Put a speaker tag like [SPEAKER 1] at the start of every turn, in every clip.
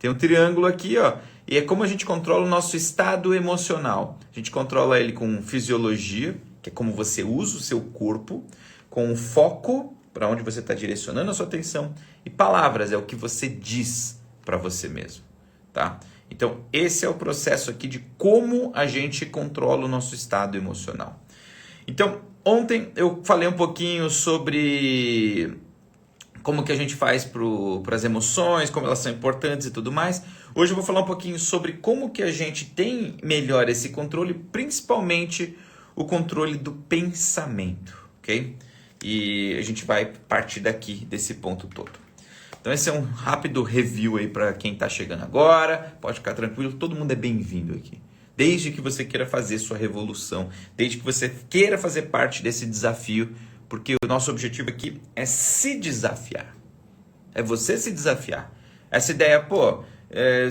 [SPEAKER 1] Tem um triângulo aqui, ó, e é como a gente controla o nosso estado emocional. A gente controla ele com fisiologia, que é como você usa o seu corpo, com foco, para onde você está direcionando a sua atenção, e palavras, é o que você diz para você mesmo, tá? Então, esse é o processo aqui de como a gente controla o nosso estado emocional. Então, ontem eu falei um pouquinho sobre como que a gente faz para as emoções, como elas são importantes e tudo mais. Hoje eu vou falar um pouquinho sobre como que a gente tem melhor esse controle, principalmente o controle do pensamento, ok? E a gente vai partir daqui, desse ponto todo. Então esse é um rápido review aí para quem está chegando agora. Pode ficar tranquilo, todo mundo é bem-vindo aqui. Desde que você queira fazer sua revolução, desde que você queira fazer parte desse desafio, porque o nosso objetivo aqui é se desafiar. É você se desafiar. Essa ideia,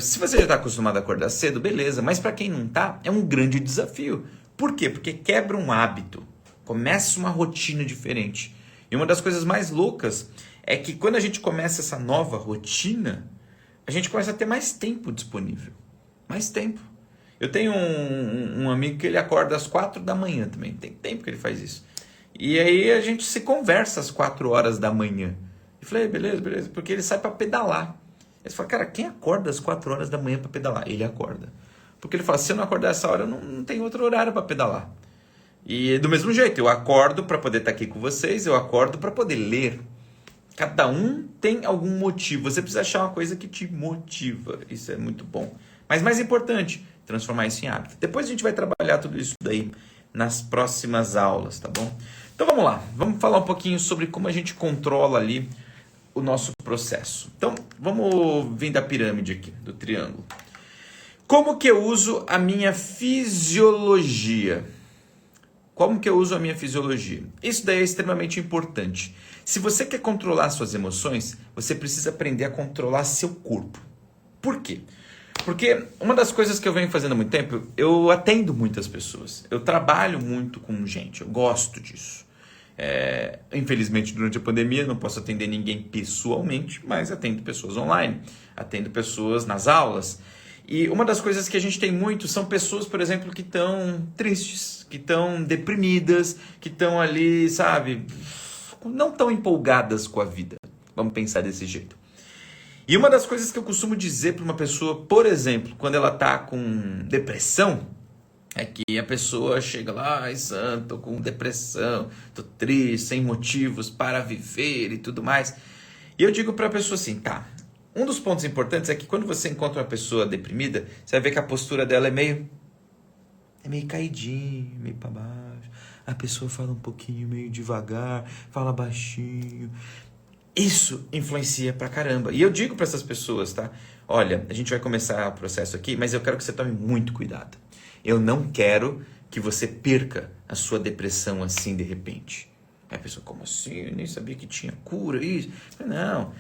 [SPEAKER 1] se você já está acostumado a acordar cedo, beleza. Mas para quem não está, é um grande desafio. Por quê? Porque quebra um hábito. Começa uma rotina diferente. E uma das coisas mais loucas é que quando a gente começa essa nova rotina, a gente começa a ter mais tempo disponível. Mais tempo. Eu tenho um amigo que ele acorda às 4 da manhã também. Tem tempo que ele faz isso. E aí a gente se conversa às 4 horas da manhã. Eu falei, beleza. Porque ele sai para pedalar. Ele fala, cara, quem acorda às 4 horas da manhã para pedalar? Ele acorda. Porque ele fala, se eu não acordar essa hora, eu não tenho outro horário para pedalar. E do mesmo jeito, eu acordo para poder estar aqui com vocês, eu acordo para poder ler. Cada um tem algum motivo. Você precisa achar uma coisa que te motiva. Isso é muito bom. Mas mais importante, transformar isso em hábito. Depois a gente vai trabalhar tudo isso daí nas próximas aulas, tá bom? Então vamos lá, vamos falar um pouquinho sobre como a gente controla ali o nosso processo. Então vamos vir da pirâmide aqui, do triângulo. Como que eu uso a minha fisiologia? Como que eu uso a minha fisiologia? Isso daí é extremamente importante. Se você quer controlar suas emoções, você precisa aprender a controlar seu corpo. Por quê? Porque uma das coisas que eu venho fazendo há muito tempo, eu atendo muitas pessoas. Eu trabalho muito com gente, eu gosto disso. Infelizmente, durante a pandemia, não posso atender ninguém pessoalmente, mas atendo pessoas online, atendo pessoas nas aulas. E uma das coisas que a gente tem muito são pessoas, por exemplo, que estão tristes, que estão deprimidas, que estão ali, sabe, não tão empolgadas com a vida. Vamos pensar desse jeito. E uma das coisas que eu costumo dizer para uma pessoa, por exemplo, quando ela está com depressão, é que a pessoa chega lá, ai, santo, tô com depressão, tô triste, sem motivos para viver e tudo mais. E eu digo para a pessoa assim, tá, um dos pontos importantes é que quando você encontra uma pessoa deprimida, você vai ver que a postura dela é meio caidinha, meio para baixo. A pessoa fala um pouquinho, meio devagar, fala baixinho. Isso influencia pra caramba. E eu digo para essas pessoas, tá? Olha, a gente vai começar o processo aqui, mas eu quero que você tome muito cuidado. Eu não quero que você perca a sua depressão assim de repente. Aí a pessoa, como assim? Eu nem sabia que tinha cura, isso. Não,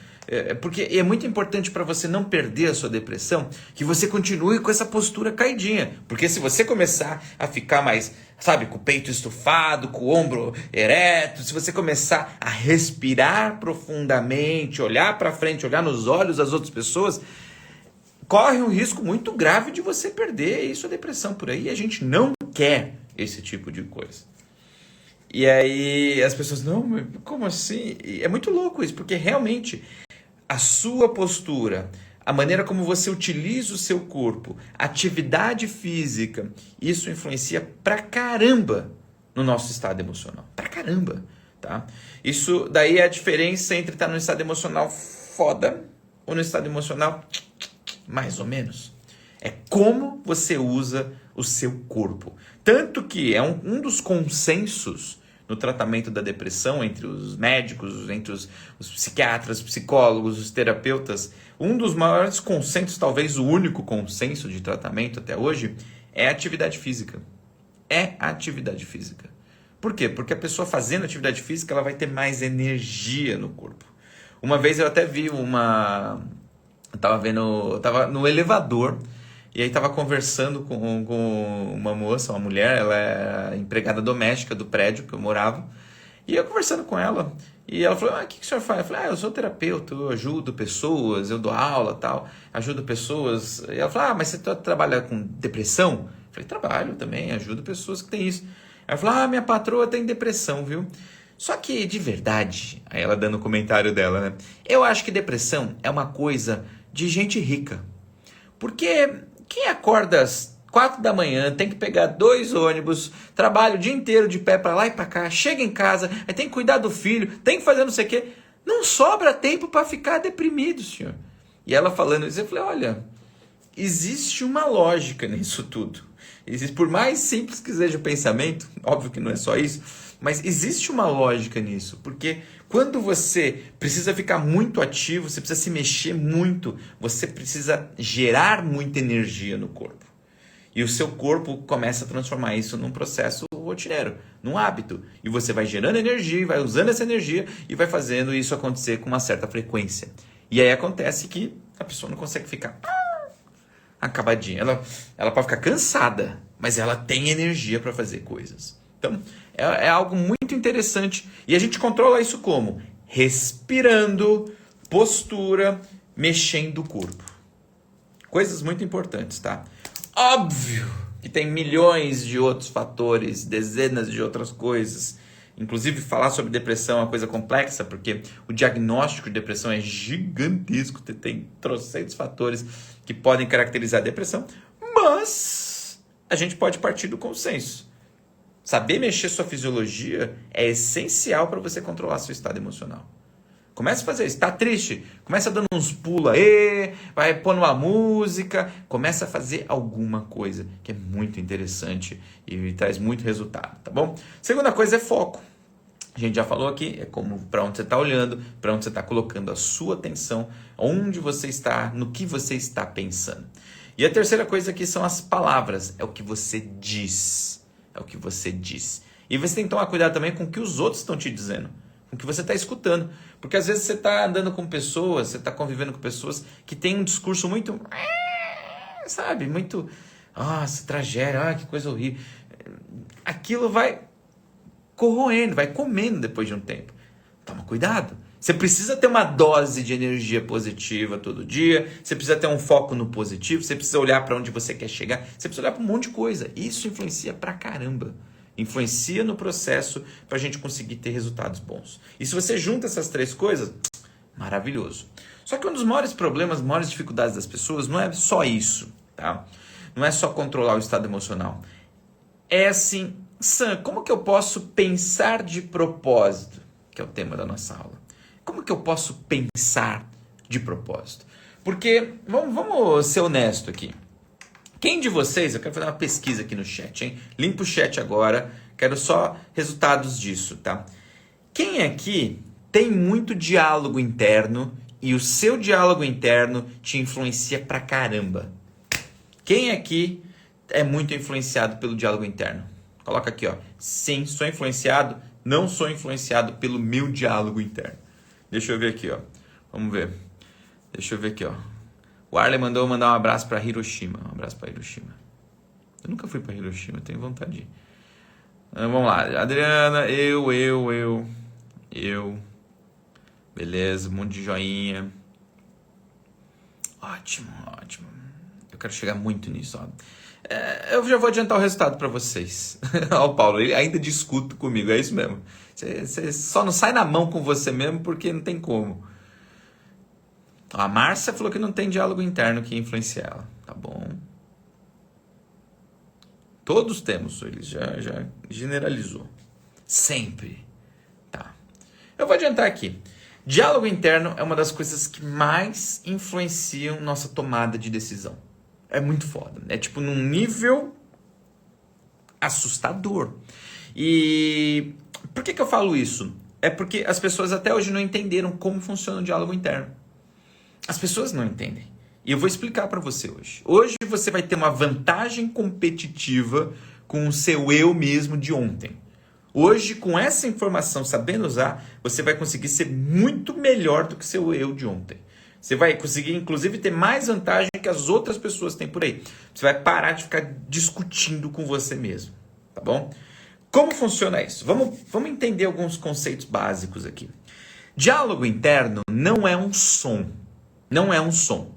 [SPEAKER 1] porque é muito importante para você não perder a sua depressão, que você continue com essa postura caidinha. Porque se você começar a ficar mais, sabe, com o peito estufado, com o ombro ereto, se você começar a respirar profundamente, olhar para frente, olhar nos olhos das outras pessoas, corre um risco muito grave de você perder sua depressão por aí. E a gente não quer esse tipo de coisa. E aí as pessoas, não, mas como assim? E é muito louco isso, porque realmente a sua postura, a maneira como você utiliza o seu corpo, atividade física, isso influencia pra caramba no nosso estado emocional. Pra caramba, tá? Isso daí é a diferença entre estar no estado emocional foda ou no estado emocional mais ou menos. É como você usa o seu corpo. Tanto que é um dos consensos no tratamento da depressão entre os médicos, entre os psiquiatras, psicólogos, os terapeutas. Um dos maiores consensos, talvez o único consenso de tratamento até hoje, é a atividade física. É a atividade física. Por quê? Porque a pessoa fazendo atividade física, ela vai ter mais energia no corpo. Uma vez eu até vi eu tava no elevador, e aí tava conversando com uma moça, uma mulher, ela era empregada doméstica do prédio que eu morava, E eu conversando com ela, e ela falou, o que o senhor faz? Eu falei, eu sou terapeuta, eu ajudo pessoas, eu dou aula, tal, ajudo pessoas. E ela falou, mas você trabalha com depressão? Eu falei, trabalho também, ajudo pessoas que têm isso. Ela falou, minha patroa tem depressão, viu? Só que, de verdade, aí ela dando o comentário dela, né? Eu acho que depressão é uma coisa de gente rica. Porque quem acorda às 4 da manhã, tem que pegar 2 ônibus, trabalha o dia inteiro de pé para lá e para cá, chega em casa, aí tem que cuidar do filho, tem que fazer não sei o quê. Não sobra tempo para ficar deprimido, senhor. E ela falando isso, eu falei, olha, existe uma lógica nisso tudo. Por mais simples que seja o pensamento, óbvio que não é só isso, mas existe uma lógica nisso, porque quando você precisa ficar muito ativo, você precisa se mexer muito, você precisa gerar muita energia no corpo. E o seu corpo começa a transformar isso num processo rotineiro, num hábito. E você vai gerando energia, vai usando essa energia e vai fazendo isso acontecer com uma certa frequência. E aí acontece que a pessoa não consegue ficar acabadinha. Ela pode ficar cansada, mas ela tem energia para fazer coisas. Então, é algo muito interessante. E a gente controla isso como? Respirando, postura, mexendo o corpo. Coisas muito importantes, tá? Óbvio que tem milhões de outros fatores, dezenas de outras coisas. Inclusive, falar sobre depressão é uma coisa complexa, porque o diagnóstico de depressão é gigantesco. Tem trocentos fatores que podem caracterizar a depressão. Mas a gente pode partir do consenso. Saber mexer sua fisiologia é essencial para você controlar seu estado emocional. Comece a fazer isso. Está triste? Começa dando uns pulos aí, vai pondo uma música. Começa a fazer alguma coisa que é muito interessante e traz muito resultado, tá bom? Segunda coisa é foco. A gente já falou aqui, é como para onde você está olhando, para onde você está colocando a sua atenção, onde você está, no que você está pensando. E a terceira coisa aqui são as palavras, é o que você diz. É o que você diz. E você tem que tomar cuidado também com o que os outros estão te dizendo, com o que você está escutando. Porque às vezes você está andando com pessoas, você está convivendo com pessoas que têm um discurso muito, sabe, muito, nossa, tragédia, que coisa horrível. Aquilo vai corroendo, vai comendo depois de um tempo. Toma cuidado. Você precisa ter uma dose de energia positiva todo dia, você precisa ter um foco no positivo, você precisa olhar para onde você quer chegar, você precisa olhar para um monte de coisa. Isso influencia pra caramba. Influencia no processo para a gente conseguir ter resultados bons. E se você junta essas três coisas, maravilhoso. Só que um dos maiores problemas, maiores dificuldades das pessoas não é só isso, tá? Não é só controlar o estado emocional. É assim, Sam, como que eu posso pensar de propósito? Que é o tema da nossa aula. Como que eu posso pensar de propósito? Porque, vamos ser honesto aqui. Quem de vocês, eu quero fazer uma pesquisa aqui no chat, hein? Limpa o chat agora, quero só resultados disso, tá? Quem aqui tem muito diálogo interno e o seu diálogo interno te influencia pra caramba? Quem aqui é muito influenciado pelo diálogo interno? Coloca aqui, ó. Sim, sou influenciado, não sou influenciado pelo meu diálogo interno. Deixa eu ver aqui, ó. Vamos ver. Deixa eu ver aqui, ó. O Arley mandou mandar um abraço para Hiroshima. Um abraço para Hiroshima. Eu nunca fui para Hiroshima, tenho vontade de ir. Vamos lá. Adriana, eu. Beleza, um monte de joinha. Ótimo. Eu quero chegar muito nisso, ó. Eu já vou adiantar o resultado para vocês. Ó, o Paulo, ele ainda discute comigo, é isso mesmo. Você só não sai na mão com você mesmo porque não tem como. A Márcia falou que não tem diálogo interno que influencia ela. Tá bom. Todos temos, ele já generalizou. Sempre. Tá. Eu vou adiantar aqui. Diálogo interno é uma das coisas que mais influenciam nossa tomada de decisão. É muito foda. É tipo num nível assustador. E por que eu falo isso? É porque as pessoas até hoje não entenderam como funciona o diálogo interno. As pessoas não entendem. E eu vou explicar para você hoje. Hoje você vai ter uma vantagem competitiva com o seu eu mesmo de ontem. Hoje, com essa informação, sabendo usar, você vai conseguir ser muito melhor do que seu eu de ontem. Você vai conseguir, inclusive, ter mais vantagem que as outras pessoas têm por aí. Você vai parar de ficar discutindo com você mesmo, tá bom? Como funciona isso? Vamos entender alguns conceitos básicos aqui. Diálogo interno não é um som. Não é um som.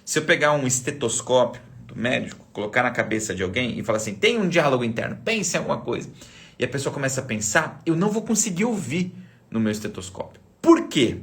[SPEAKER 1] Se eu pegar um estetoscópio do médico, colocar na cabeça de alguém e falar assim, tem um diálogo interno, pense em alguma coisa. E a pessoa começa a pensar, eu não vou conseguir ouvir no meu estetoscópio. Por quê?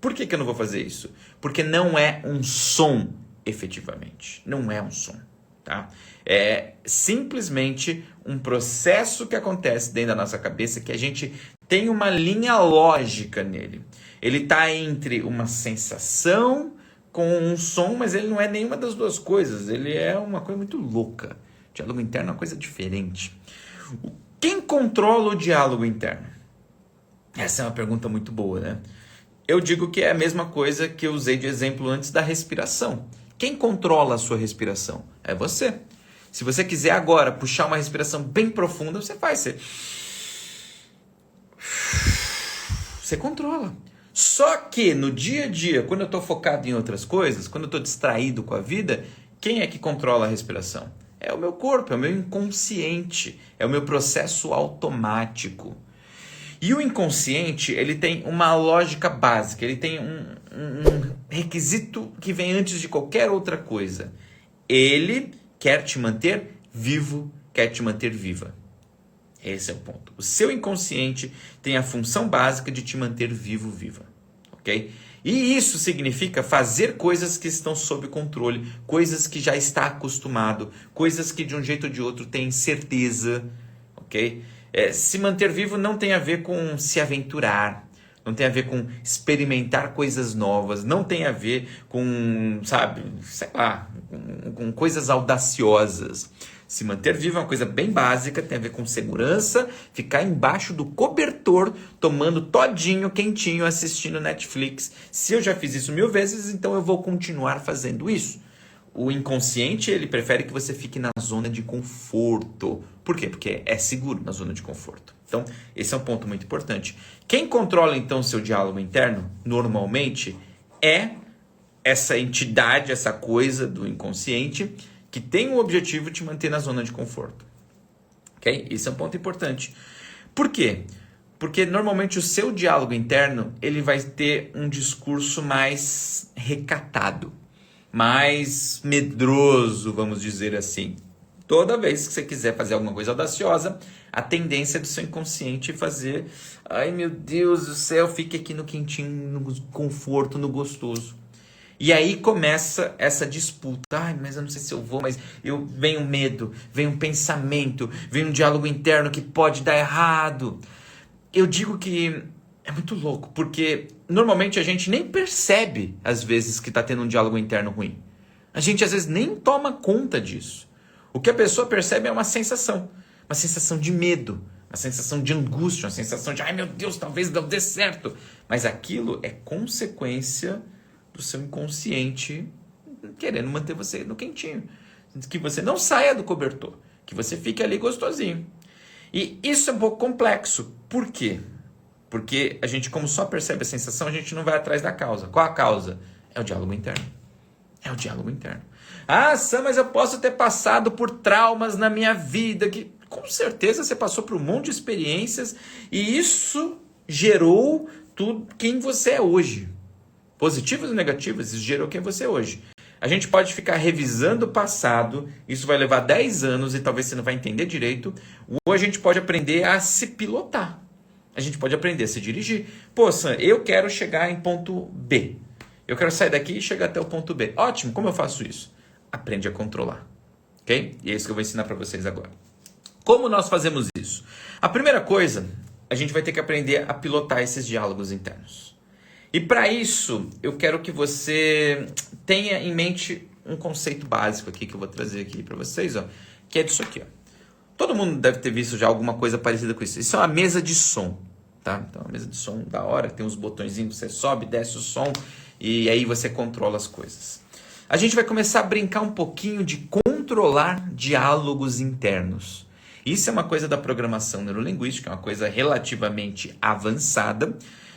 [SPEAKER 1] Por que eu não vou fazer isso? Porque não é um som, efetivamente. Não é um som, tá? É simplesmente um processo que acontece dentro da nossa cabeça que a gente tem uma linha lógica nele. Ele está entre uma sensação com um som, mas ele não é nenhuma das duas coisas. Ele é uma coisa muito louca. O diálogo interno é uma coisa diferente. Quem controla o diálogo interno? Essa é uma pergunta muito boa, né? Eu digo que é a mesma coisa que eu usei de exemplo antes da respiração. Quem controla a sua respiração? É você. Se você quiser agora puxar uma respiração bem profunda, você faz. Você controla. Só que no dia a dia, quando eu estou focado em outras coisas, quando eu estou distraído com a vida, quem é que controla a respiração? É o meu corpo, é o meu inconsciente, é o meu processo automático. E o inconsciente, ele tem uma lógica básica, ele tem um requisito que vem antes de qualquer outra coisa. Ele quer te manter vivo, quer te manter viva. Esse é o ponto. O seu inconsciente tem a função básica de te manter vivo, viva. Ok? E isso significa fazer coisas que estão sob controle, coisas que já está acostumado, coisas que de um jeito ou de outro tem certeza. Ok? Se manter vivo não tem a ver com se aventurar, não tem a ver com experimentar coisas novas, não tem a ver com, sabe, sei lá, com coisas audaciosas. Se manter vivo é uma coisa bem básica, tem a ver com segurança, ficar embaixo do cobertor, tomando todinho, quentinho, assistindo Netflix. Se eu já fiz isso 1000 vezes, então eu vou continuar fazendo isso. O inconsciente, ele prefere que você fique na zona de conforto. Por quê? Porque é seguro na zona de conforto. Então, esse é um ponto muito importante. Quem controla, então, o seu diálogo interno, normalmente, é essa entidade, essa coisa do inconsciente, que tem o objetivo de te manter na zona de conforto. Ok? Esse é um ponto importante. Por quê? Porque, normalmente, o seu diálogo interno, ele vai ter um discurso mais recatado, mais medroso, vamos dizer assim. Toda vez que você quiser fazer alguma coisa audaciosa, a tendência do seu inconsciente é fazer, ai meu Deus do céu, fique aqui no quentinho, no conforto, no gostoso. E aí começa essa disputa, ai, mas eu não sei se eu vou, mas vem um medo, vem um pensamento, vem um diálogo interno que pode dar errado. Eu digo que é muito louco, porque normalmente a gente nem percebe, às vezes, que está tendo um diálogo interno ruim. A gente, às vezes, nem toma conta disso. O que a pessoa percebe é uma sensação de medo, uma sensação de angústia, uma sensação de, ai meu Deus, talvez não dê certo. Mas aquilo é consequência do seu inconsciente querendo manter você no quentinho. Que você não saia do cobertor, que você fique ali gostosinho. E isso é um pouco complexo. Por quê? Porque a gente, como só percebe a sensação, a gente não vai atrás da causa. Qual a causa? É o diálogo interno. É o diálogo interno. Ah, Sam, mas eu posso ter passado por traumas na minha vida. Que com certeza você passou por um monte de experiências e isso gerou tudo quem você é hoje. Positivas e negativas, isso gerou quem você é hoje. A gente pode ficar revisando o passado, isso vai levar 10 anos e talvez você não vai entender direito. Ou a gente pode aprender a se pilotar. A gente pode aprender a se dirigir. Pô, Sam, eu quero chegar em ponto B. Eu quero sair daqui e chegar até o ponto B. Ótimo, como eu faço isso? Aprende a controlar. Ok? E é isso que eu vou ensinar para vocês agora. Como nós fazemos isso? A primeira coisa, a gente vai ter que aprender a pilotar esses diálogos internos. E para isso, eu quero que você tenha em mente um conceito básico aqui que eu vou trazer aqui para vocês, ó, que é disso aqui. Ó. Todo mundo deve ter visto já alguma coisa parecida com isso. Isso é uma mesa de som. Tá? Então, uma mesa de som da hora, tem uns botõezinhos, você sobe, desce o som e aí você controla as coisas. A gente vai começar a brincar um pouquinho de controlar diálogos internos. Isso é uma coisa da programação neurolinguística, é uma coisa relativamente avançada,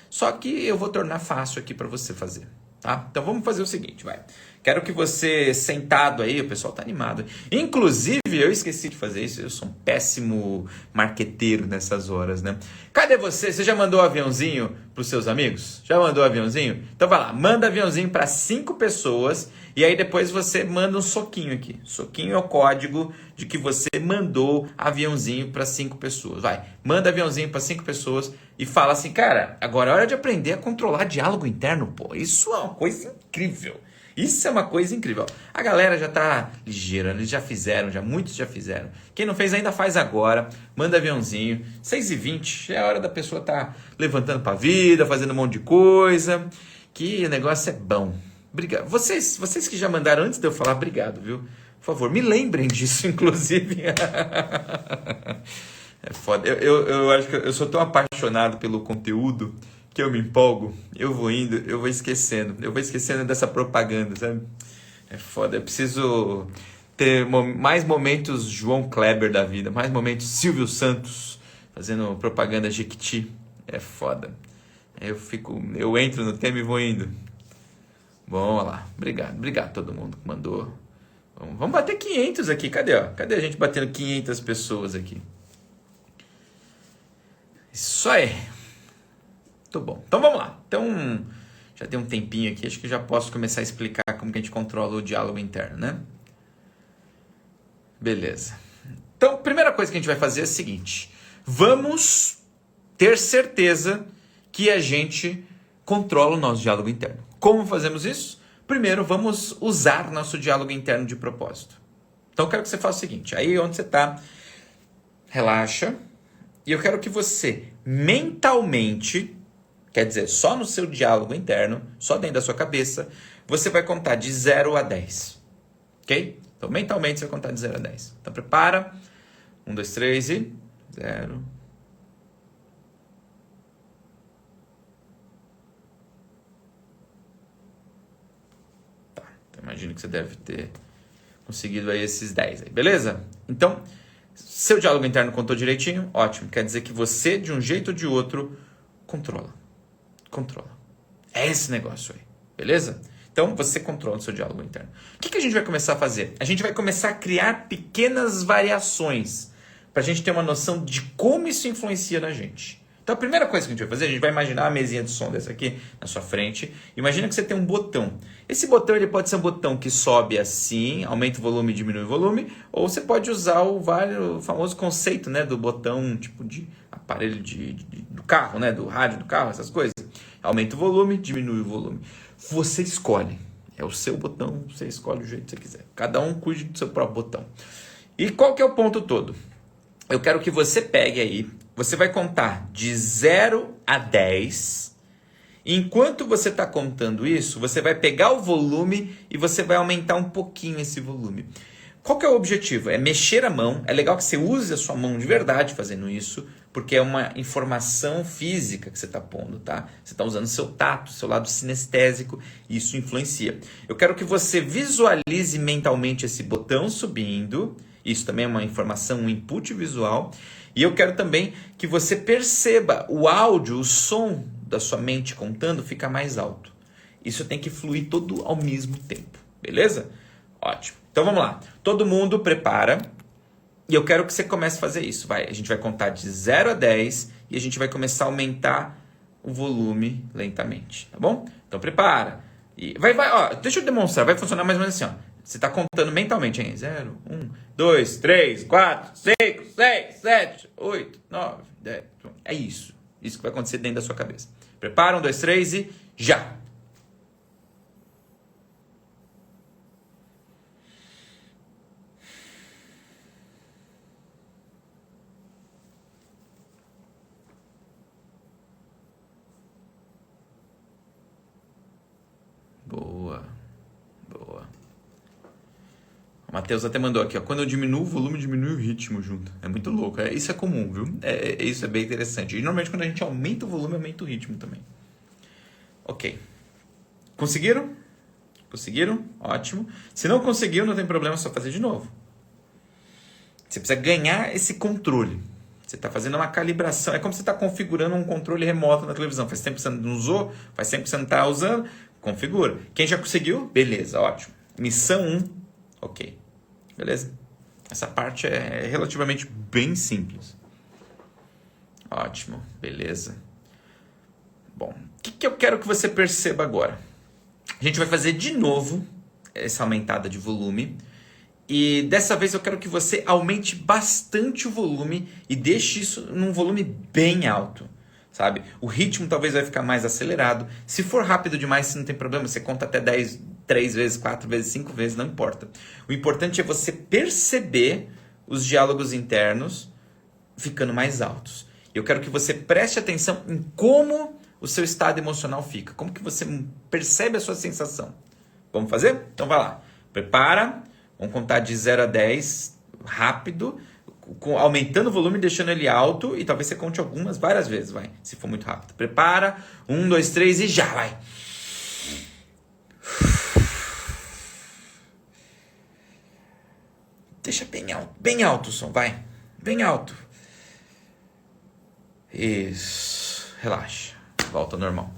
[SPEAKER 1] só que eu vou tornar fácil aqui para você fazer. tá? Então vamos fazer o seguinte, vai. Quero que você, sentado aí, o pessoal tá animado. Inclusive, eu esqueci de fazer isso, eu sou um péssimo marqueteiro nessas horas, né? Cadê você? Você já mandou o aviãozinho pros seus amigos? Já mandou o aviãozinho? Então vai lá, manda aviãozinho para 5 pessoas e aí depois você manda um soquinho aqui. Soquinho é o código de que você mandou aviãozinho para 5 pessoas. Vai, manda aviãozinho para 5 pessoas e fala assim, cara, agora é hora de aprender a controlar diálogo interno, pô. Isso é uma coisa incrível. Isso é uma coisa incrível. A galera já tá ligeira, eles já fizeram, muitos já fizeram. Quem não fez ainda faz agora. Manda aviãozinho. 6h20, é a hora da pessoa tá levantando pra vida, fazendo um monte de coisa. Que o negócio é bom. Obrigado. Vocês que já mandaram antes de eu falar, obrigado, viu? Por favor, me lembrem disso, inclusive. É foda. Eu acho que eu sou tão apaixonado pelo conteúdo que eu me empolgo, eu vou indo, eu vou esquecendo dessa propaganda, sabe? É foda, eu preciso ter mais momentos João Kleber da vida, mais momentos Silvio Santos fazendo propaganda Jequiti, é foda. Eu entro no tema e vou indo. Bom, olha lá, obrigado a todo mundo que mandou. Vamos bater 500 aqui, cadê a gente batendo 500 pessoas aqui? Isso aí. Muito bom. Então vamos lá. Então, já tem um tempinho aqui, acho que já posso começar a explicar como que a gente controla o diálogo interno, né? Beleza. Então, a primeira coisa que a gente vai fazer é a seguinte. Vamos ter certeza que a gente controla o nosso diálogo interno. Como fazemos isso? Primeiro, vamos usar nosso diálogo interno de propósito. Então, eu quero que você faça o seguinte. Aí onde você está, relaxa. E eu quero que você mentalmente... Quer dizer, só no seu diálogo interno, só dentro da sua cabeça, você vai contar de 0 a 10. Ok? Então, mentalmente, você vai contar de 0 a 10. Então, prepara. 1, 2, 3 e 0. Tá. Então, imagino que você deve ter conseguido aí esses 10 aí. Beleza? Então, seu diálogo interno contou direitinho? Ótimo. Quer dizer que você, de um jeito ou de outro, controla. É esse negócio aí, beleza? Então, você controla o seu diálogo interno. O que a gente vai começar a fazer? A gente vai começar a criar pequenas variações para a gente ter uma noção de como isso influencia na gente. Então, a primeira coisa que a gente vai fazer, a gente vai imaginar uma mesinha de som dessa aqui na sua frente. Imagina que você tem um botão. Esse botão ele pode ser um botão que sobe assim, aumenta o volume e diminui o volume, ou você pode usar o famoso conceito, né, do botão tipo de aparelho do carro, né, do rádio do carro, essas coisas. Aumenta o volume, diminui o volume. Você escolhe. É o seu botão, você escolhe o jeito que você quiser. Cada um cuide do seu próprio botão. E qual que é o ponto todo? Eu quero que você pegue aí, você vai contar de 0 a 10. Enquanto você está contando isso, você vai pegar o volume e você vai aumentar um pouquinho esse volume. Qual que é o objetivo? É mexer a mão. É legal que você use a sua mão de verdade fazendo isso, porque é uma informação física que você está pondo, tá? Você está usando seu tato, seu lado sinestésico, e isso influencia. Eu quero que você visualize mentalmente esse botão subindo. Isso também é uma informação, um input visual. E eu quero também que você perceba o áudio, o som da sua mente contando fica mais alto. Isso tem que fluir todo ao mesmo tempo, beleza? Ótimo. Então vamos lá. Todo mundo prepara. E eu quero que você comece a fazer isso. A gente vai contar de 0 a 10 e a gente vai começar a aumentar o volume lentamente, tá bom? Então prepara. E ó, deixa eu demonstrar, vai funcionar mais ou menos assim, ó. Você está contando mentalmente, hein? 0, 1, 2, 3, 4, 5, 6, 7, 8, 9, 10. É isso. Isso que vai acontecer dentro da sua cabeça. Prepara, 1, 2, 3 e já! Boa. O Matheus até mandou aqui, ó. Quando eu diminuo o volume, diminui o ritmo junto. É muito louco. Isso é comum, viu? Isso é bem interessante. E normalmente quando a gente aumenta o volume, aumenta o ritmo também. Ok. Conseguiram? Conseguiram? Ótimo. Se não conseguiu, não tem problema, é só fazer de novo. Você precisa ganhar esse controle. Você está fazendo uma calibração. É como se você está configurando um controle remoto na televisão. Faz tempo que você não usou, faz tempo que você não está usando. Configura. Quem já conseguiu? Beleza, ótimo. Missão 1, ok. Beleza? Essa parte é relativamente bem simples. Ótimo, beleza. Bom, o que eu quero que você perceba agora? A gente vai fazer de novo essa aumentada de volume. E dessa vez eu quero que você aumente bastante o volume e deixe isso num volume bem alto, sabe? O ritmo talvez vai ficar mais acelerado. Se for rápido demais, não tem problema. Você conta até 10, 3 vezes, 4 vezes, 5 vezes, não importa. O importante é você perceber os diálogos internos ficando mais altos. Eu quero que você preste atenção em como o seu estado emocional fica. Como que você percebe a sua sensação. Vamos fazer? Então vai lá. Prepara. Vamos contar de 0 a 10, rápido, aumentando o volume, deixando ele alto. E talvez você conte várias vezes, vai, se for muito rápido. Prepara, 1, 2, 3 e já, vai. Deixa bem alto o som, vai. Bem alto. Isso, relaxa, volta ao normal.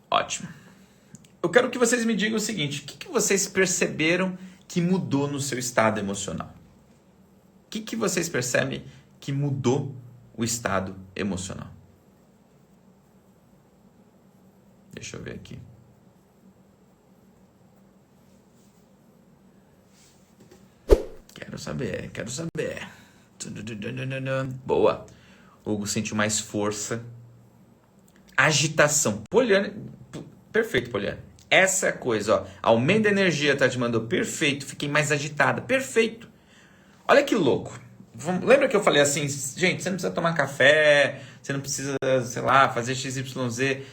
[SPEAKER 1] Ótimo. Eu quero que vocês me digam o seguinte, o que vocês perceberam que mudou no seu estado emocional? O que vocês percebem que mudou o estado emocional? Deixa eu ver aqui. Quero saber. Boa. Hugo sentiu mais força. Agitação. Poliana, perfeito, Poliana. Essa é a coisa, ó. Aumento da energia, tá? Te mandou perfeito. Fiquei mais agitada. Perfeito. Olha que louco. Lembra que eu falei assim, gente, você não precisa tomar café, você não precisa, sei lá, fazer XYZ.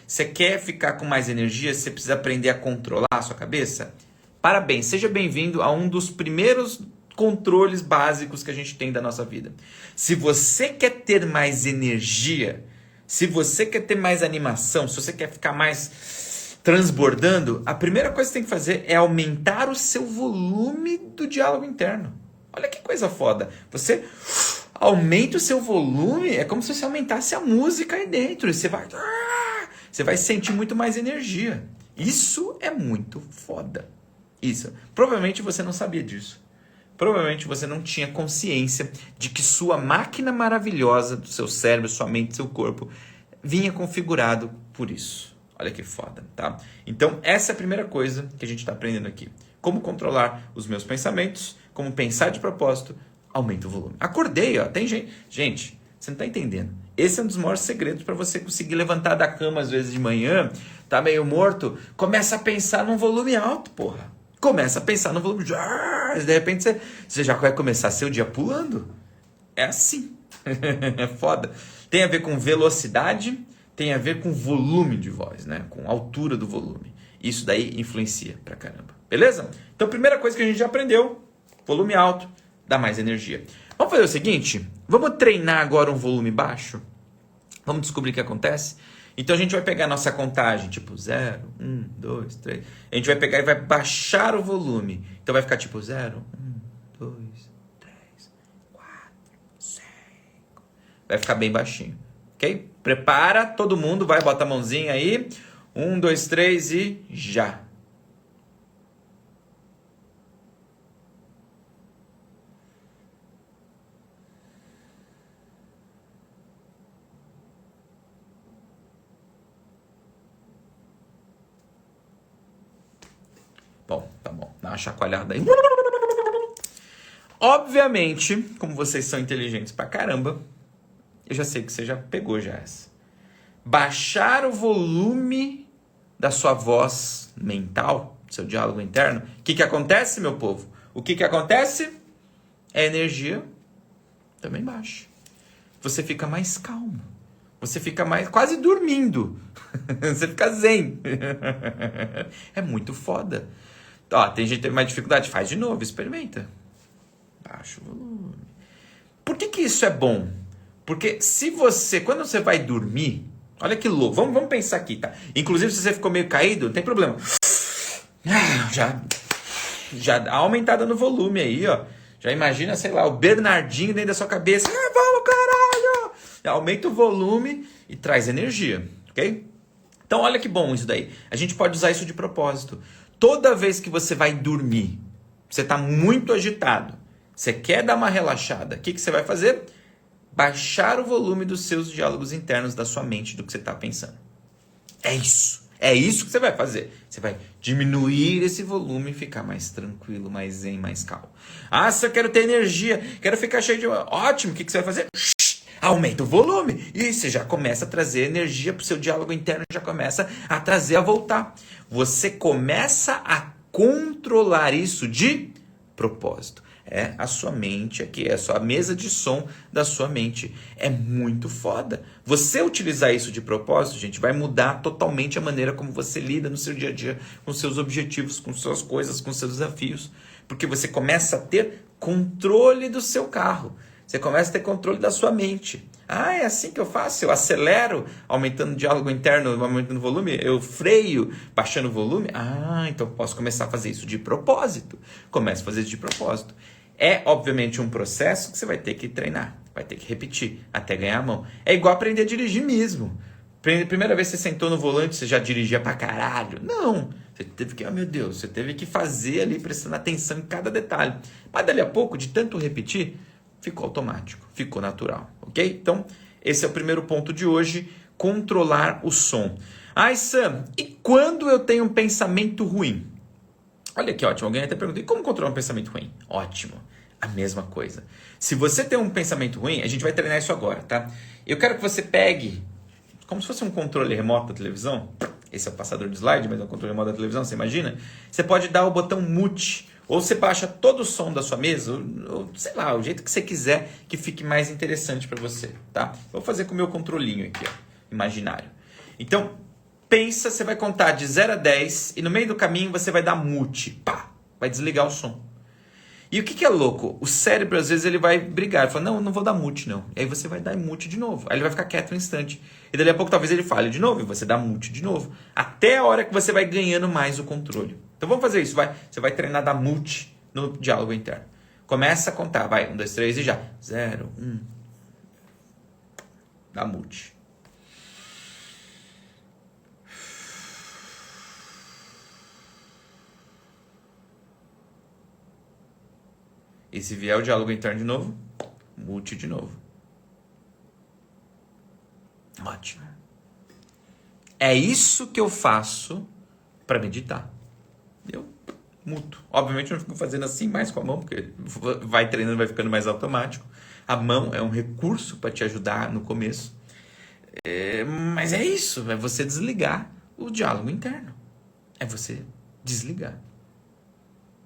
[SPEAKER 1] Você quer ficar com mais energia, você precisa aprender a controlar a sua cabeça? Parabéns, seja bem-vindo a um dos primeiros controles básicos que a gente tem da nossa vida. Se você quer ter mais energia, se você quer ter mais animação, se você quer ficar mais transbordando, a primeira coisa que você tem que fazer é aumentar o seu volume do diálogo interno. Olha que coisa foda. Você aumenta o seu volume, é como se você aumentasse a música aí dentro. Você vai sentir muito mais energia. Isso é muito foda. Isso. Provavelmente você não sabia disso. Provavelmente você não tinha consciência de que sua máquina maravilhosa do seu cérebro, sua mente, seu corpo, vinha configurado por isso. Olha que foda, tá? Então, essa é a primeira coisa que a gente está aprendendo aqui. Como controlar os meus pensamentos, como pensar de propósito, aumenta o volume. Acordei, ó, tem gente... Gente, você não está entendendo. Esse é um dos maiores segredos para você conseguir levantar da cama às vezes de manhã, tá meio morto, começa a pensar num volume alto, porra. Começa a pensar no volume... De repente você já vai começar seu dia pulando. É assim. É foda. Tem a ver com velocidade... Tem a ver com volume de voz, né? Com altura do volume. Isso daí influencia pra caramba. Beleza? Então, primeira coisa que a gente já aprendeu, volume alto, dá mais energia. Vamos fazer o seguinte? Vamos treinar agora um volume baixo? Vamos descobrir o que acontece? Então, a gente vai pegar a nossa contagem, tipo 0, 1, 2, 3. A gente vai pegar e vai baixar o volume. Então, vai ficar tipo 0, 1, 2, 3, 4, 5. Vai ficar bem baixinho. Ok? Prepara, todo mundo, vai, bota a mãozinha aí. 1, 2, 3 e já. Bom, tá bom. Dá uma chacoalhada aí. Obviamente, como vocês são inteligentes pra caramba, eu já sei que você já pegou já essa. Baixar o volume da sua voz mental, do seu diálogo interno. O que acontece, meu povo? O que acontece? A energia também baixa. Você fica mais calmo. Você fica mais quase dormindo. Você fica zen. É muito foda. Ó, tem gente que teve mais dificuldade. Faz de novo, experimenta. Baixa o volume. Por que isso é bom? Porque quando você vai dormir, olha que louco, vamos pensar aqui, tá? Inclusive, se você ficou meio caído, não tem problema. Já dá uma aumentada no volume aí, ó. Já imagina, sei lá, o Bernardinho dentro da sua cabeça. Vamos, caralho! Aumenta o volume e traz energia, ok? Então olha que bom isso daí. A gente pode usar isso de propósito. Toda vez que você vai dormir, você está muito agitado, você quer dar uma relaxada, o que você vai fazer? Baixar o volume dos seus diálogos internos da sua mente, do que você está pensando. É isso. É isso que você vai fazer. Você vai diminuir esse volume e ficar mais tranquilo, mais zen, mais calmo. Ah, se eu quero ter energia, quero ficar cheio de... Ótimo, o que você vai fazer? Aumenta o volume e você já começa a trazer energia para o seu diálogo interno, já começa a trazer a voltar. Você começa a controlar isso de propósito. É a sua mente aqui, é a sua mesa de som da sua mente. É muito foda. Você utilizar isso de propósito, gente, vai mudar totalmente a maneira como você lida no seu dia a dia, com seus objetivos, com suas coisas, com seus desafios. Porque você começa a ter controle do seu carro. Você começa a ter controle da sua mente. Ah, é assim que eu faço? Eu acelero, aumentando o diálogo interno, aumentando o volume. Eu freio, baixando o volume. Ah, então eu posso começar a fazer isso de propósito. Começo a fazer isso de propósito. É, obviamente, um processo que você vai ter que treinar. Vai ter que repetir até ganhar a mão. É igual aprender a dirigir mesmo. Primeira vez que você sentou no volante, você já dirigia pra caralho? Não. Você teve que, oh meu Deus, você teve que fazer ali, prestando atenção em cada detalhe. Mas dali a pouco, de tanto repetir, ficou automático, ficou natural, ok? Então, esse é o primeiro ponto de hoje, controlar o som. Ai, Sam, e quando eu tenho um pensamento ruim? Olha que ótimo, alguém até perguntou, e como controlar um pensamento ruim? Ótimo, a mesma coisa. Se você tem um pensamento ruim, a gente vai treinar isso agora, tá? Eu quero que você pegue, como se fosse um controle remoto da televisão, esse é o passador de slide, mas é o controle remoto da televisão, você imagina? Você pode dar o botão mute, ou você baixa todo o som da sua mesa, ou sei lá, o jeito que você quiser que fique mais interessante para você, tá? Vou fazer com o meu controlinho aqui, ó, imaginário. Então, pensa, você vai contar de 0 a 10 e no meio do caminho você vai dar mute, pá, vai desligar o som. E o que é louco? O cérebro, às vezes, ele vai brigar. Ele fala, não vou dar mute, não. E aí você vai dar mute de novo. Aí ele vai ficar quieto um instante. E dali a pouco, talvez ele fale de novo. E você dá mute de novo. Até a hora que você vai ganhando mais o controle. Então vamos fazer isso. Você vai treinar dar mute no diálogo interno. Começa a contar. Vai, 1, 2, 3 e já. 0, 1. Dá mute. E se vier o diálogo interno de novo, mute de novo. Ótimo. É isso que eu faço para meditar. Eu muto. Obviamente eu não fico fazendo assim mais com a mão, porque vai treinando, vai ficando mais automático. A mão é um recurso para te ajudar no começo. Mas é isso, é você desligar o diálogo interno. É você desligar.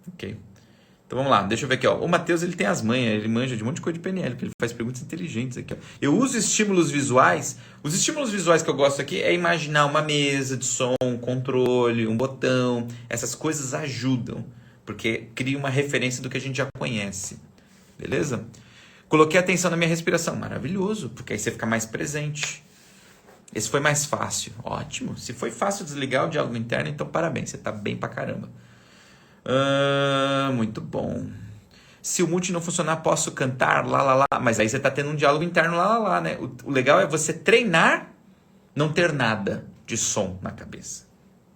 [SPEAKER 1] Ok? Então vamos lá, deixa eu ver aqui, ó. O Matheus, ele tem as manhas, ele manja de um monte de coisa de PNL, porque ele faz perguntas inteligentes aqui, ó. Eu uso estímulos visuais. Os estímulos visuais que eu gosto aqui é imaginar uma mesa de som, um controle, um botão. Essas coisas ajudam, porque cria uma referência do que a gente já conhece. Beleza? Coloquei atenção na minha respiração. Maravilhoso, porque aí você fica mais presente. Esse foi mais fácil. Ótimo. Se foi fácil desligar o diálogo interno, então parabéns, você tá bem pra caramba. Muito bom. Se o mute não funcionar, posso cantar lá, lá, lá. Mas aí você está tendo um diálogo interno lá, lá, lá, né? O legal é você treinar não ter nada de som na cabeça.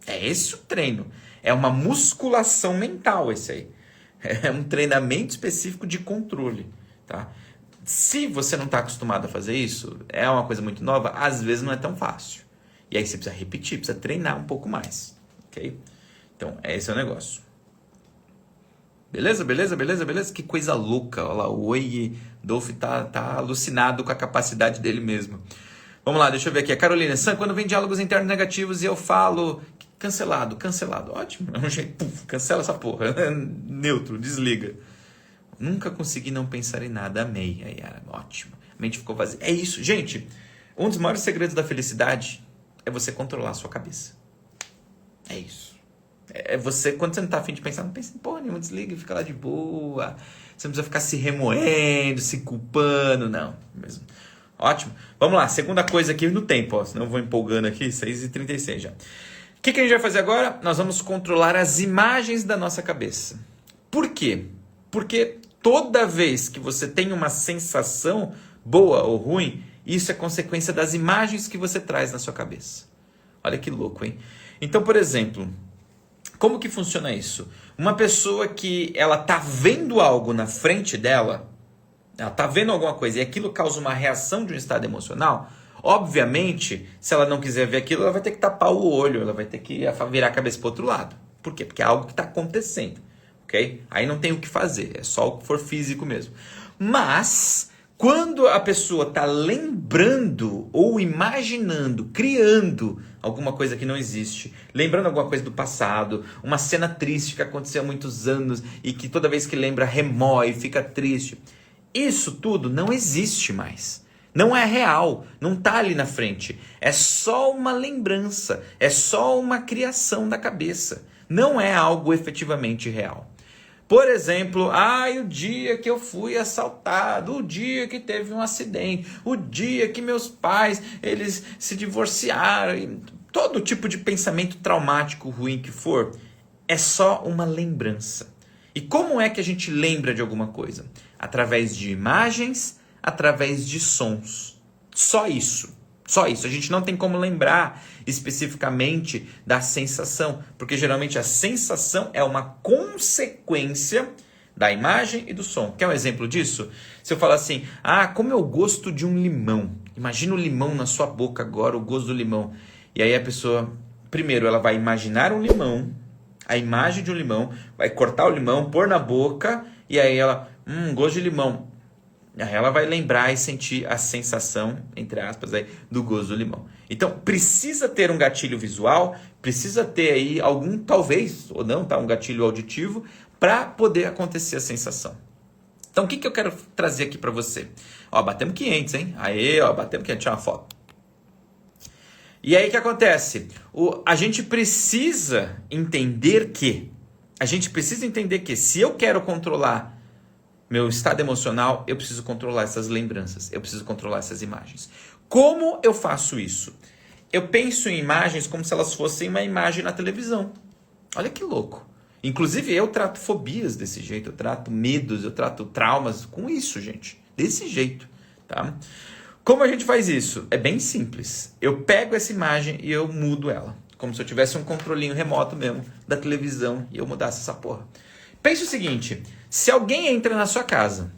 [SPEAKER 1] É esse o treino. É uma musculação mental esse aí. É um treinamento específico de controle, tá? Se você não está acostumado a fazer isso, é uma coisa muito nova, às vezes não é tão fácil. E aí você precisa repetir, precisa treinar um pouco mais, ok? Então, esse é o negócio. Beleza, beleza, beleza, beleza? Que coisa louca. Olha lá, o Oi Dolph tá alucinado com a capacidade dele mesmo. Vamos lá, deixa eu ver aqui. A Carolina, Sam, quando vem diálogos internos negativos e eu falo cancelado. Ótimo. É um jeito, cancela essa porra. Neutro, desliga. Nunca consegui não pensar em nada. Amei. Aí, ótimo. A mente ficou vazia. É isso. Gente, um dos maiores segredos da felicidade é você controlar a sua cabeça. É isso. É você, quando você não tá afim de pensar, não pensa em porra nenhuma, desliga e fica lá de boa. Você não precisa ficar se remoendo, se culpando, não. Mesmo. Ótimo. Vamos lá, segunda coisa aqui no tempo, ó, senão eu vou empolgando aqui, 6h36 já. O que a gente vai fazer agora? Nós vamos controlar as imagens da nossa cabeça. Por quê? Porque toda vez que você tem uma sensação boa ou ruim, isso é consequência das imagens que você traz na sua cabeça. Olha que louco, hein? Então, por exemplo, como que funciona isso? Uma pessoa que ela tá vendo algo na frente dela, ela tá vendo alguma coisa e aquilo causa uma reação de um estado emocional, obviamente, se ela não quiser ver aquilo, ela vai ter que tapar o olho, ela vai ter que virar a cabeça para o outro lado. Por quê? Porque é algo que está acontecendo, ok? Aí não tem o que fazer, é só o que for físico mesmo. Mas, quando a pessoa está lembrando ou imaginando, criando alguma coisa que não existe, lembrando alguma coisa do passado, uma cena triste que aconteceu há muitos anos e que toda vez que lembra remói, fica triste, isso tudo não existe mais. Não é real, não está ali na frente. É só uma lembrança, é só uma criação da cabeça. Não é algo efetivamente real. Por exemplo, o dia que eu fui assaltado, o dia que teve um acidente, o dia que meus pais eles se divorciaram, todo tipo de pensamento traumático ruim que for, é só uma lembrança. E como é que a gente lembra de alguma coisa? Através de imagens, através de sons. Só isso. Só isso. A gente não tem como lembrar especificamente da sensação, porque geralmente a sensação é uma consequência da imagem e do som. Quer um exemplo disso? Se eu falar assim, como eu gosto de um limão. Imagina o limão na sua boca agora, o gosto do limão. E aí a pessoa, primeiro, ela vai imaginar um limão, a imagem de um limão, vai cortar o limão, pôr na boca, e aí ela, gosto de limão. Aí ela vai lembrar e sentir a sensação, entre aspas, aí, do gosto do limão. Então, precisa ter um gatilho visual, precisa ter aí algum, talvez, ou não, um gatilho auditivo, para poder acontecer a sensação. Então, o que eu quero trazer aqui para você? Batemos 500, hein? Batemos 500, tira uma foto. E aí, o que acontece? A gente precisa entender que se eu quero controlar meu estado emocional, eu preciso controlar essas lembranças, eu preciso controlar essas imagens. Como eu faço isso? Eu penso em imagens como se elas fossem uma imagem na televisão. Olha que louco. Inclusive, eu trato fobias desse jeito, eu trato medos, eu trato traumas com isso, gente. Desse jeito, tá? Como a gente faz isso? É bem simples. Eu pego essa imagem e eu mudo ela. Como se eu tivesse um controlinho remoto mesmo da televisão e eu mudasse essa porra. Pense o seguinte, se alguém entra na sua casa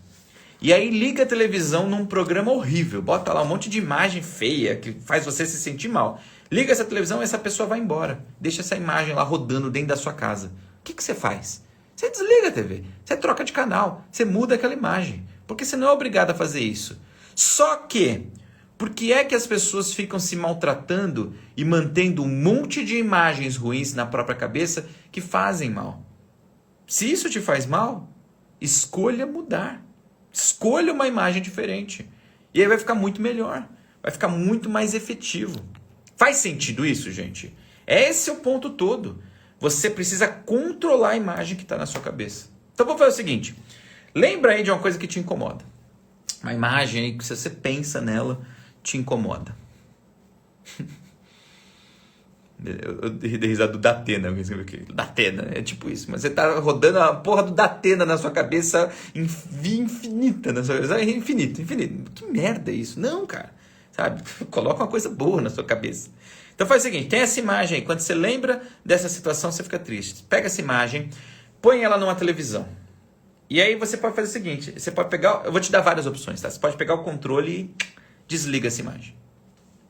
[SPEAKER 1] e aí liga a televisão num programa horrível, bota lá um monte de imagem feia que faz você se sentir mal. Liga essa televisão e essa pessoa vai embora. Deixa essa imagem lá rodando dentro da sua casa. O que você faz? Você desliga a TV, você troca de canal, você muda aquela imagem. Porque você não é obrigado a fazer isso. Só que, por que é que as pessoas ficam se maltratando e mantendo um monte de imagens ruins na própria cabeça que fazem mal? Se isso te faz mal, escolha mudar. Escolha uma imagem diferente. E aí vai ficar muito melhor. Vai ficar muito mais efetivo. Faz sentido isso, gente? Esse é o ponto todo. Você precisa controlar a imagem que está na sua cabeça. Então vou fazer o seguinte. Lembra aí de uma coisa que te incomoda. Uma imagem aí que se você pensa nela, te incomoda. Eu dei risada do Datena. Datena, é tipo isso. Mas você tá rodando a porra do Datena na sua cabeça via infinita. Na sua cabeça. Infinito. Que merda é isso? Não, cara. Sabe? Coloca uma coisa boa na sua cabeça. Então faz o seguinte, tem essa imagem aí. Quando você lembra dessa situação, você fica triste. Pega essa imagem, põe ela numa televisão. E aí você pode fazer o seguinte, você pode pegar, eu vou te dar várias opções, tá? Você pode pegar o controle e desliga essa imagem.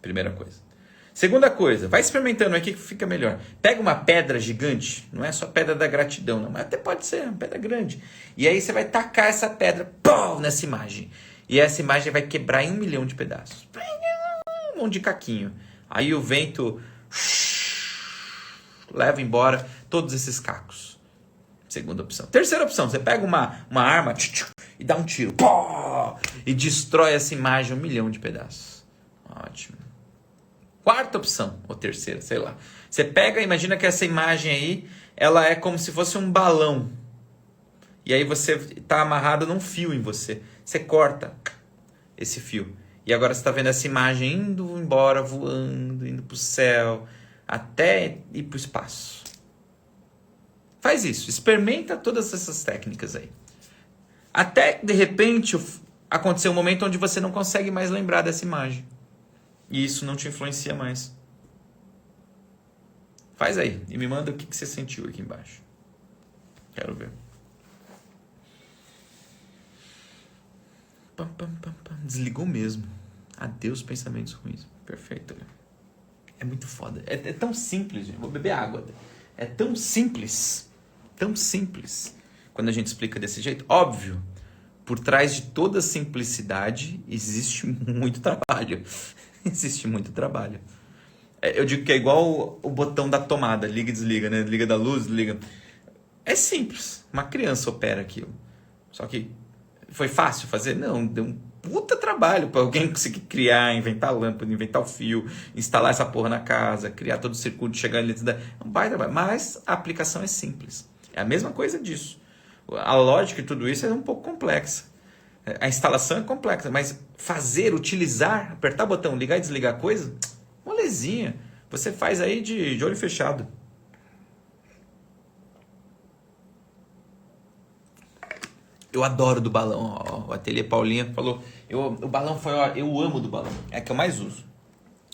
[SPEAKER 1] Primeira coisa. Segunda coisa, vai experimentando aqui que fica melhor. Pega uma pedra gigante, não é só pedra da gratidão, não, mas até pode ser uma pedra grande. E aí você vai tacar essa pedra nessa imagem. E essa imagem vai quebrar em 1 milhão de pedaços. Um monte de caquinho. Aí o vento leva embora todos esses cacos. Segunda opção. Terceira opção, você pega uma arma e dá um tiro. E destrói essa imagem em 1 milhão de pedaços. Ótimo. Quarta opção, ou terceira, sei lá. Você pega, imagina que essa imagem aí, ela é como se fosse um balão. E aí você está amarrado num fio em você. Você corta esse fio. E agora você está vendo essa imagem indo embora, voando, indo para o céu, até ir para o espaço. Faz isso, experimenta todas essas técnicas aí. Até, de repente, acontecer um momento onde você não consegue mais lembrar dessa imagem. E isso não te influencia mais. Faz aí e me manda o que você sentiu aqui embaixo. Quero ver. Pam, pam, pam, pam. Desligou mesmo. Adeus pensamentos ruins. Perfeito. É muito foda. É tão simples, gente. Vou beber água. É tão simples. Tão simples. Quando a gente explica desse jeito. Óbvio, por trás de toda simplicidade existe muito trabalho. Existe muito trabalho. Eu digo que é igual o botão da tomada. Liga e desliga, né? Liga da luz, liga. É simples. Uma criança opera aquilo. Só que foi fácil fazer? Não, deu um puta trabalho para alguém conseguir criar, inventar lâmpada, inventar o fio, instalar essa porra na casa, criar todo o circuito, chegar ali. É um baita trabalho. Mas a aplicação é simples. É a mesma coisa disso. A lógica de tudo isso é um pouco complexa. A instalação é complexa, mas fazer, utilizar, apertar o botão, ligar e desligar a coisa, molezinha. Você faz aí de olho fechado. Eu adoro do balão. O Ateliê Paulinha falou. O balão foi. Eu amo do balão. É a que eu mais uso.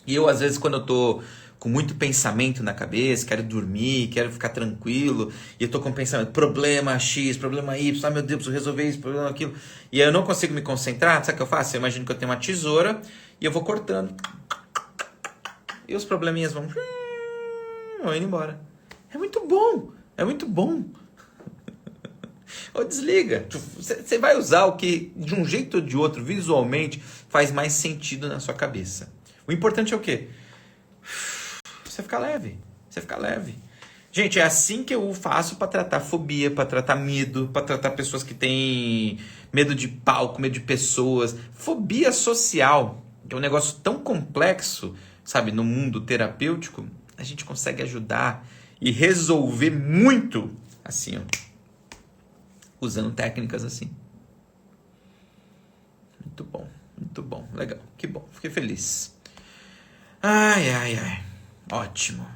[SPEAKER 1] E eu, às vezes, quando eu tô com muito pensamento na cabeça, quero dormir, quero ficar tranquilo, e eu tô com pensamento, problema X, problema Y, meu Deus, preciso resolver isso, problema aquilo, e aí eu não consigo me concentrar, sabe o que eu faço? Eu imagino que eu tenho uma tesoura e eu vou cortando. E os probleminhas vão indo embora. É muito bom. É muito bom. Ou desliga. Você vai usar o que, de um jeito ou de outro, visualmente, faz mais sentido na sua cabeça. O importante é o quê? Você ficar leve. Você ficar leve. Gente, é assim que eu faço para tratar fobia, para tratar medo, para tratar pessoas que têm medo de palco, medo de pessoas. Fobia social, que é um negócio tão complexo, sabe, no mundo terapêutico, a gente consegue ajudar e resolver muito assim, ó, usando técnicas assim. Muito bom, legal, que bom, fiquei feliz. Ai, ótimo.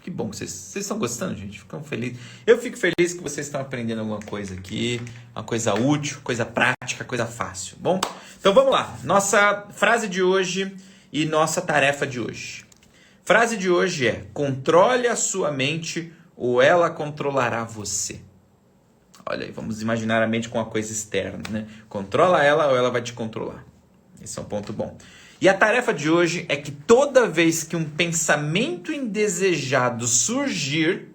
[SPEAKER 1] Que bom que vocês estão gostando, gente, ficam felizes. Eu fico feliz que vocês estão aprendendo alguma coisa aqui, uma coisa útil, coisa prática, coisa fácil, bom? Então vamos lá, nossa frase de hoje e nossa tarefa de hoje. Frase de hoje é: controle a sua mente ou ela controlará você. Olha aí, vamos imaginar a mente com uma coisa externa, né? Controla ela ou ela vai te controlar. Esse é um ponto bom. E a tarefa de hoje é que toda vez que um pensamento indesejado surgir,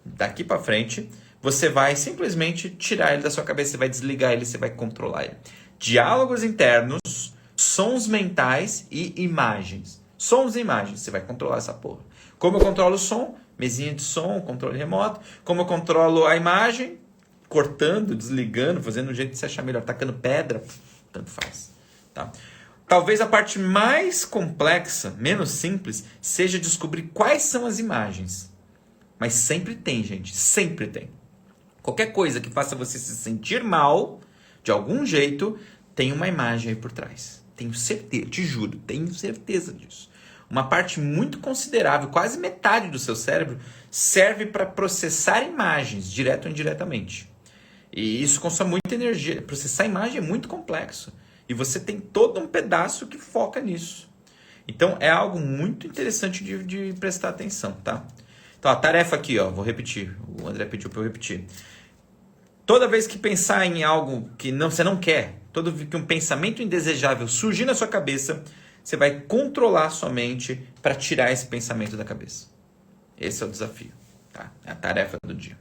[SPEAKER 1] daqui para frente, você vai simplesmente tirar ele da sua cabeça, você vai desligar ele, você vai controlar ele. Diálogos internos, sons mentais e imagens. Sons e imagens, você vai controlar essa porra. Como eu controlo o som? Mesinha de som, controle remoto. Como eu controlo a imagem? Cortando, desligando, fazendo do jeito que você achar melhor. Tacando pedra, tanto faz. Tá? Talvez a parte mais complexa, menos simples, seja descobrir quais são as imagens. Mas sempre tem, gente. Sempre tem. Qualquer coisa que faça você se sentir mal, de algum jeito, tem uma imagem aí por trás. Tenho certeza, te juro, tenho certeza disso. Uma parte muito considerável, quase metade do seu cérebro, serve para processar imagens, direto ou indiretamente. E isso consome muita energia. Processar imagem é muito complexo. E você tem todo um pedaço que foca nisso. Então, é algo muito interessante de prestar atenção, tá? Então, a tarefa aqui, ó, vou repetir. O André pediu para eu repetir. Toda vez que pensar em algo que você não quer, toda vez que um pensamento indesejável surgir na sua cabeça, você vai controlar a sua mente para tirar esse pensamento da cabeça. Esse é o desafio, tá? É a tarefa do dia.